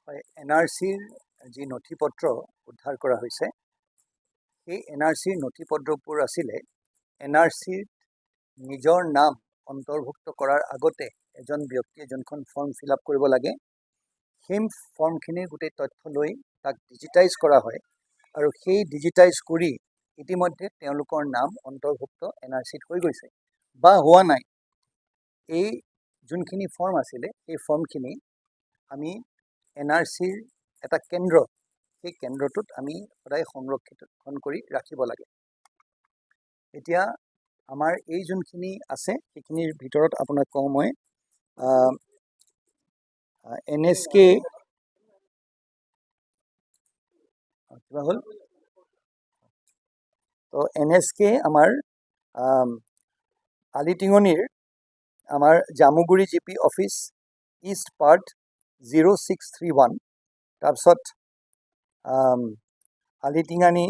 হয়, NRCৰ যি নথিপত্ৰ উদ্ধাৰ কৰা হৈছে সেই NRCৰ নথিপত্ৰবোৰ আছিলে NRCৰ নিজৰ নাম অন্তৰ্ভুক্ত কৰাৰ আগতে এজন ব্যক্তিয়ে যোনখন ফৰ্ম ফিল আপ কৰিব লাগে সেই ফৰ্মখিনিৰ গোটেই তথ্য লৈ তাক ডিজিটাইজ কৰা হয় আৰু সেই ডিজিটাইজ কৰি ইতিমধ্যে তেওঁলোকৰ নাম অন্তৰ্ভুক্ত NRCত হৈ গৈছে বা হোৱা নাই। এই যোনখিনি ফৰ্ম আছিলে সেই ফৰ্মখিনি আমি NRCৰ এটা কেন্দ্ৰ, সেই কেন্দ্ৰটোত আমি সদায় সংৰক্ষণ কৰি ৰাখিব লাগে। এতিয়া আমাৰ এই যোনখিনি আছে সেইখিনিৰ ভিতৰত আপোনাক কওঁ মই NSK কিবা হ'ল তো NSK আমাৰ আলিটিঙনিৰ আমাৰ Jamuguri GP office east part 0631, তাৰপিছত আলিটিঙানি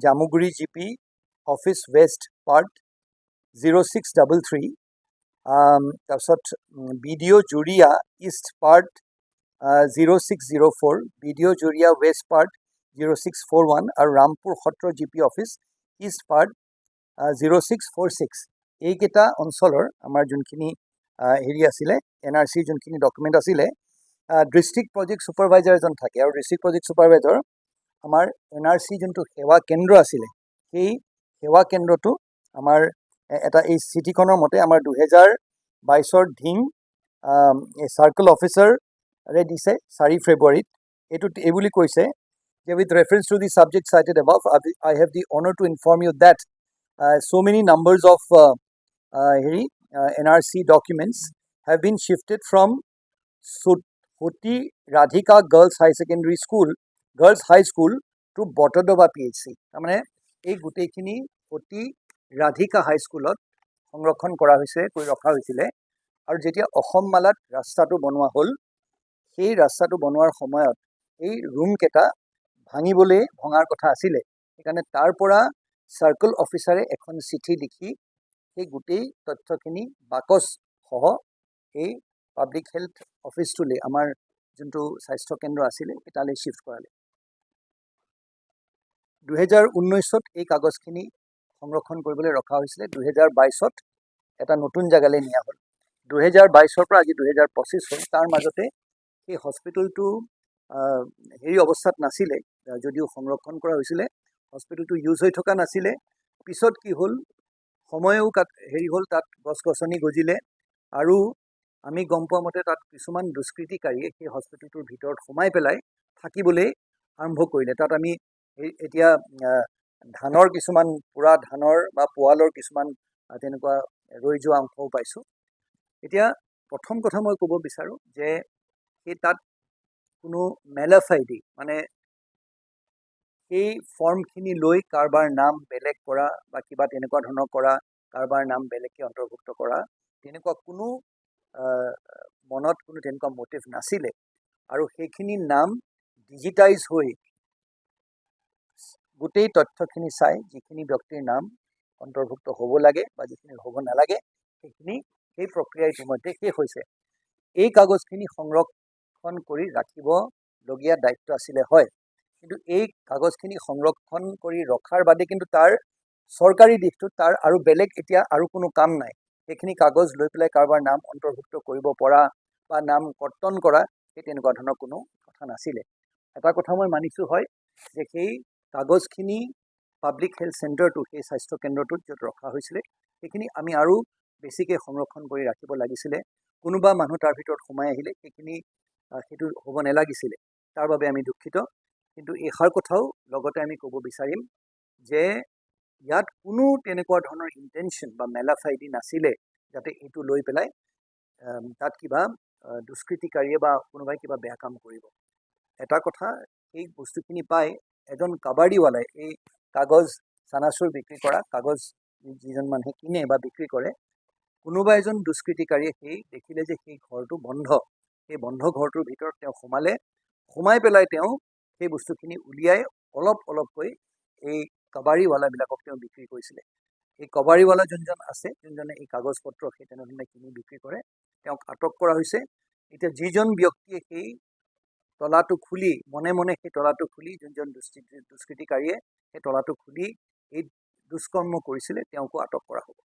Jamuguri GP office west part 0633, তাৰপিছত BDO Juria east part 0604, BDO Juria west part 0641 আৰু Rampur Satra GP office east part 0646। এইকেইটা অঞ্চলৰ আমাৰ যোনখিনি হেৰি আছিলে NRCৰ যোনখিনি ডকুমেণ্ট আছিলে, ডিষ্ট্ৰিক্ট প্ৰজেক্ট ছুপাৰভাইজাৰ এজন থাকে আৰু ডিষ্ট্ৰিক্ট প্ৰজেক্ট ছুপাৰভাইজাৰ আমাৰ NRC যোনটো সেৱা কেন্দ্ৰ আছিলে সেই সেৱা কেন্দ্ৰটো আমাৰ এটা এই চিঠিখনৰ মতে আমাৰ 2022 ধিং এই চাৰ্কল অফিচাৰে দিছে 4 ফেব্ৰুৱাৰীত। এই বুলি কৈছে যে with reference to the subject cited above, I have the honor to inform you that so many numbers of NRC documents have been shifted from Soti Radhika Girls High Secondary School, Girls High School to Botodoba PHC। তাৰমানে এই গোটেইখিনি সতি ৰাধিকা হাই স্কুলত সংৰক্ষণ কৰা হৈছে, কৰি ৰখা হৈছিলে। আৰু যেতিয়া অসম মালাত ৰাস্তাটো বনোৱা হ'ল সেই ৰাস্তাটো বনোৱাৰ সময়ত এই ৰুমকেইটা ভঙাৰ কথা আছিলে, সেইকাৰণে তাৰ পৰা চাৰ্কল অফিচাৰে এখন চিঠি লিখি সেই গোটেই তথ্যখিনি বাকচ সহ এই পাব্লিক হেল্থ অফিচটোলৈ আমাৰ যোনটো স্বাস্থ্য কেন্দ্ৰ আছিলে তালৈ শ্বিফ্ট কৰালে। 2019ত এই কাগজখিনি সংৰক্ষণ কৰিবলৈ ৰখা হৈছিলে, 2022ত এটা নতুন জেগালৈ নিয়া হ'ল। 2022ৰ পৰা আজি 2025 হ'ল, তাৰ মাজতে সেই হস্পিটেলটো হেৰি অৱস্থাত নাছিলে, যদিও সংৰক্ষণ কৰা হৈছিলে হস্পিটেলটো ইউজ হৈ থকা নাছিলে। পিছত কি হ'ল, সময়ো হেৰি হ'ল, তাত গছ গছনি গজিলে আৰু আমি গম পোৱা মতে তাত কিছুমান দুষ্কৃতিকাৰীয়ে সেই হস্পিটেলটোৰ ভিতৰত সোমাই পেলাই থাকিবলৈ আৰম্ভ কৰিলে। তাত আমি এতিয়া ধানৰ কিছুমান পুৰা ধানৰ বা পোৱালৰ কিছুমান তেনেকুৱা ৰৈ যোৱা অংশও পাইছোঁ। এতিয়া প্ৰথম কথা মই ক'ব বিচাৰোঁ যে সেই তাত কোনো মেলাফাইডি মানে সেই ফৰ্মখিনি লৈ কাৰোবাৰ নাম বেলেগ কৰা বা কিবা তেনেকুৱা ধৰণৰ কৰা, কাৰোবাৰ নাম বেলেগকৈ অন্তৰ্ভুক্ত কৰা, তেনেকুৱা কোনো মনত কোনো তেনেকুৱা মটিভ নাছিলে। আৰু সেইখিনি নাম ডিজিটাইজ হৈ গোটেই তথ্যখিনি চাই যিখিনি ব্যক্তিৰ নাম অন্তৰ্ভুক্ত হ'ব লাগে বা যিখিনি হ'ব নালাগে সেই প্ৰক্ৰিয়া ইতিমধ্যে শেষ হৈছে। এই কাগজখিনি সংৰক্ষণ কৰি ৰাখিবলগীয়া দায়িত্ব আছিলে, হয়, কিন্তু এই কাগজখিনি সংৰক্ষণ কৰি ৰখাৰ বাদে কিন্তু তাৰ চৰকাৰী দিশটোত তাৰ আৰু বেলেগ এতিয়া আৰু কোনো কাম নাই। সেইখিনি কাগজ লৈ পেলাই কাৰোবাৰ নাম অন্তৰ্ভুক্ত কৰিব পৰা বা নাম কৰ্তন কৰা সেই তেনেকুৱা ধৰণৰ কোনো কথা নাছিলে। এটা কথা মই মানিছোঁ, হয়, যে সেই কাগজখিনি পাব্লিক হেল্থ চেণ্টাৰটো, সেই স্বাস্থ্য কেন্দ্ৰটোত য'ত ৰখা হৈছিলে সেইখিনি আমি আৰু বেছিকৈ সংৰক্ষণ কৰি ৰাখিব লাগিছিলে। কোনোবা মানুহ তাৰ ভিতৰত সোমাই আহিলে সেইটো হ'ব নালাগিছিলে, তাৰ বাবে আমি দুখিত। কিন্তু এষাৰ কথাও লগতে আমি ক'ব বিচাৰিম যে ইয়াত কোনো তেনেকুৱা ধৰণৰ ইণ্টেনশ্যন বা মেলাফাইডি নাছিলে যাতে এইটো লৈ পেলাই তাত কিবা দুষ্কৃতিকাৰীয়ে বা কোনোবাই কিবা বেয়া কাম কৰিব। এটা কথা, এই বস্তুখিনি পাই এজন কাবাডীৱালাই এই কাগজ চানাচুৰ বিক্ৰী কৰা কাগজ যিজন মানুহে কিনে বা বিক্ৰী কৰে, কোনোবা এজন দুষ্কৃতিকাৰীয়ে সেই দেখিলে যে সেই ঘৰটো বন্ধ, সেই বন্ধ ঘৰটোৰ ভিতৰত তেওঁ সোমাই পেলাই তেওঁ সেই বস্তুখিনি উলিয়াই অলপ অলপকৈ এই কাবাডীৱালাবিলাকক তেওঁ বিক্ৰী কৰিছিলে। এই কাবাডীৱালা যোনজন আছে, যোনজনে এই কাগজ পত্ৰ সেই তেনেধৰণে কিনি বিক্ৰী কৰে, তেওঁক আটক কৰা হৈছে। এতিয়া যিজন ব্যক্তিয়ে সেই তলাটো খুলি মনে মনে সেই তলাটো খুলি যোনজন দুষ্কৃতিকাৰীয়ে সেই তলাটো খুলি এই দুষ্কৰ্ম কৰিছিলে তেওঁকো আটক কৰা হ'ব।